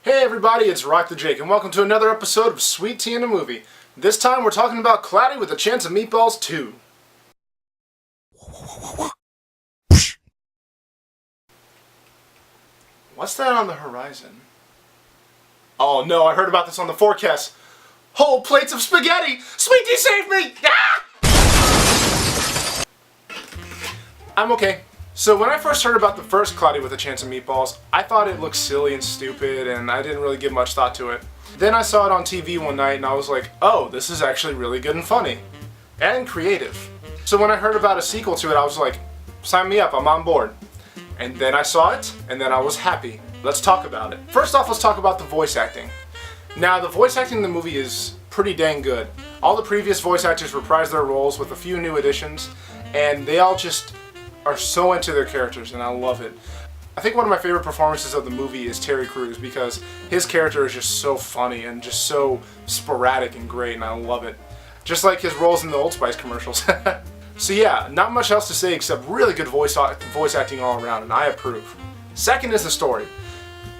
Hey everybody, it's Rock the Jake, and welcome to another episode of Sweet Tea in a Movie. This time we're talking about Cloudy with a Chance of Meatballs 2. What's that on the horizon? Oh no, I heard about this on the forecast. Whole plates of spaghetti! Sweet Tea saved me! Ah! I'm okay. So when I first heard about the first Cloudy with a Chance of Meatballs, I thought it looked silly and stupid and I didn't really give much thought to it. Then I saw it on TV one night and I was like, oh, this is actually really good and funny. And creative. So when I heard about a sequel to it, I was like, sign me up, I'm on board. And then I saw it, and then I was happy. Let's talk about it. First off, let's talk about the voice acting. Now, the voice acting in the movie is pretty dang good. All the previous voice actors reprised their roles with a few new additions, and they all just are so into their characters, and I love it. I think one of my favorite performances of the movie is Terry Crews, because his character is just so funny and just so sporadic and great, and I love it. Just like his roles in the Old Spice commercials. So yeah, not much else to say except really good voice acting all around, and I approve. Second is the story.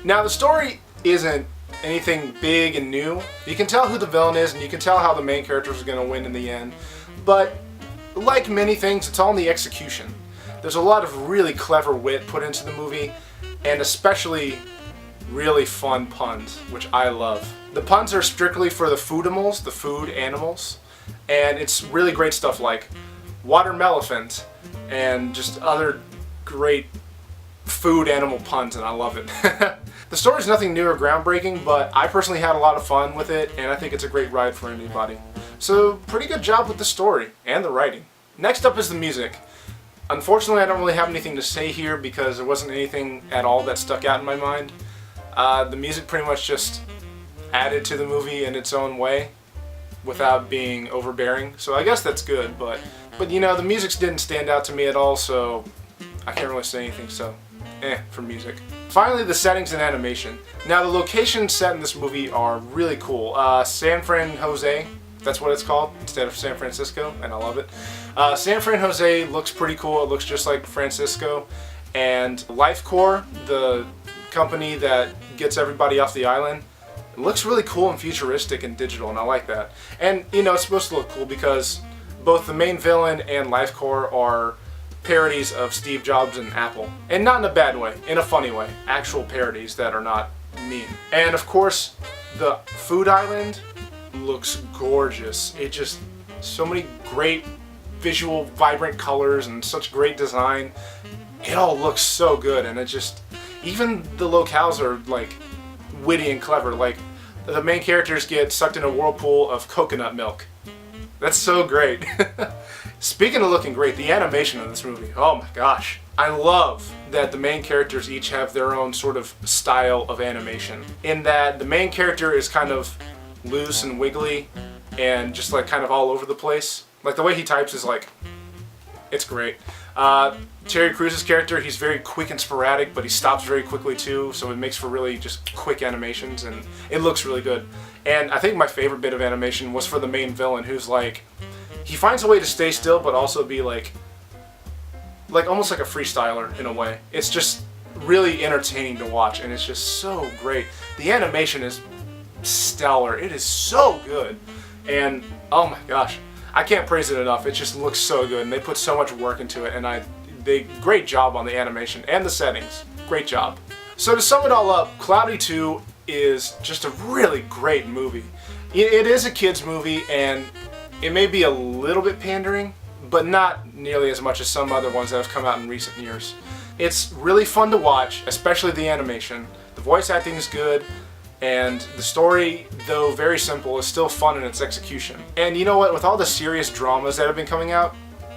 Now the story isn't anything big and new. You can tell who the villain is, and you can tell how the main character is going to win in the end, but like many things, it's all in the execution. There's a lot of really clever wit put into the movie, and especially really fun puns, which I love. The puns are strictly for the foodimals, the food animals, and it's really great stuff like watermelephant and just other great food animal puns, and I love it. The story's nothing new or groundbreaking, but I personally had a lot of fun with it, and I think it's a great ride for anybody. So, pretty good job with the story and the writing. Next up is the music. Unfortunately, I don't really have anything to say here because there wasn't anything at all that stuck out in my mind. The music pretty much just added to the movie in its own way without being overbearing, so I guess that's good, but you know, the music didn't stand out to me at all, so I can't really say anything, so for music. Finally, the settings and animation. Now, the locations set in this movie are really cool. San Fran Jose, that's what it's called, instead of San Francisco, and I love it. San Fran Jose looks pretty cool. It looks just like Francisco. And Lifecore, the company that gets everybody off the island, it looks really cool and futuristic and digital, and I like that. And, you know, it's supposed to look cool because both the main villain and Lifecore are parodies of Steve Jobs and Apple. And not in a bad way, in a funny way. Actual parodies that are not mean. And, of course, the food island looks gorgeous. It just, so many great visual, vibrant colors and such great design. It all looks so good, and it just, even the locales are like witty and clever. Like the main characters get sucked in a whirlpool of coconut milk. That's so great. Speaking of looking great, the animation of this movie, oh my gosh. I love that the main characters each have their own sort of style of animation. In that the main character is kind of loose and wiggly and just like kind of all over the place. Like the way he types is like, it's great. Terry Crews' character, he's very quick and sporadic, but he stops very quickly too, so it makes for really just quick animations, and it looks really good. And I think my favorite bit of animation was for the main villain, who's like, he finds a way to stay still, but also be like almost like a freestyler in a way. It's just really entertaining to watch, and it's just so great. The animation is stellar. It is so good, and oh my gosh, I can't praise it enough. It just looks so good, and they put so much work into it, and great job on the animation and the settings. Great job. So to sum it all up, Cloudy 2 is just a really great movie. It is a kids movie, and it may be a little bit pandering, but not nearly as much as some other ones that have come out in recent years. It's really fun to watch, especially the animation. The voice acting is good, and the story, though very simple, is still fun in its execution. And you know what? With all the serious dramas that have been coming out,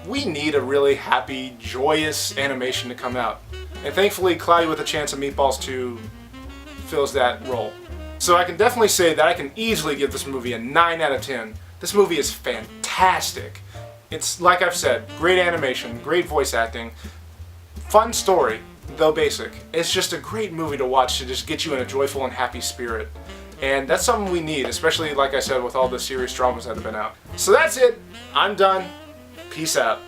we need a really happy, joyous animation to come out. And thankfully, Cloudy with a Chance of Meatballs 2 fills that role. So I can definitely say that I can easily give this movie a 9 out of 10. This movie is fantastic. It's, like I've said, great animation, great voice acting, fun story, though basic. It's just a great movie to watch to just get you in a joyful and happy spirit. And that's something we need, especially, like I said, with all the serious dramas that have been out. So that's it. I'm done. Peace out.